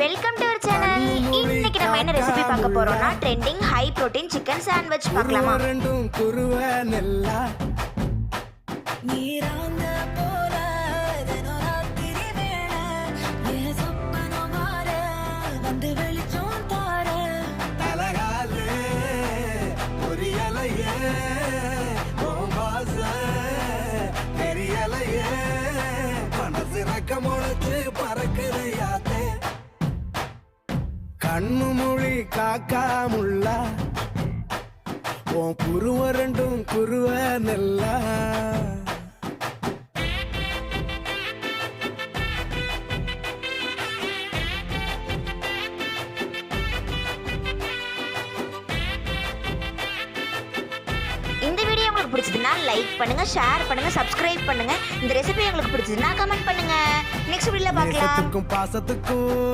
Welcome to our channel. இன்னைக்கு நம்ம என்ன ரெசிபி பார்க்க போறோம்னா trending high protein chicken sandwich பார்க்கலாமா? ரெண்டும் குருவ நெல்லா நீராங்க போல தினராத்திரி வேளை என் சொப்பனம் மாற வந்து வெளிச்சம் தார தலகாலே பொரியலையே ஓம்பாச தெரியலையே மனசு ரக்க முளைச்சு பறக்குறையாத்தே கண்ணு மொழி காக்கா முள்ளா உன் குருவ ரெண்டும் குருவ நெல்லா இந்த வீடியோ உங்களுக்கு பிடிச்சதுன்னா லைக் பண்ணுங்க, ஷேர் பண்ணுங்க, சப்ஸ்கிரைப் பண்ணுங்க. இந்த ரெசிபி உங்களுக்கு பிடிச்சதுன்னா கமெண்ட் பண்ணுங்க. நெக்ஸ்ட் வீடியோல பார்க்கலாம். பாசத்துக்கும்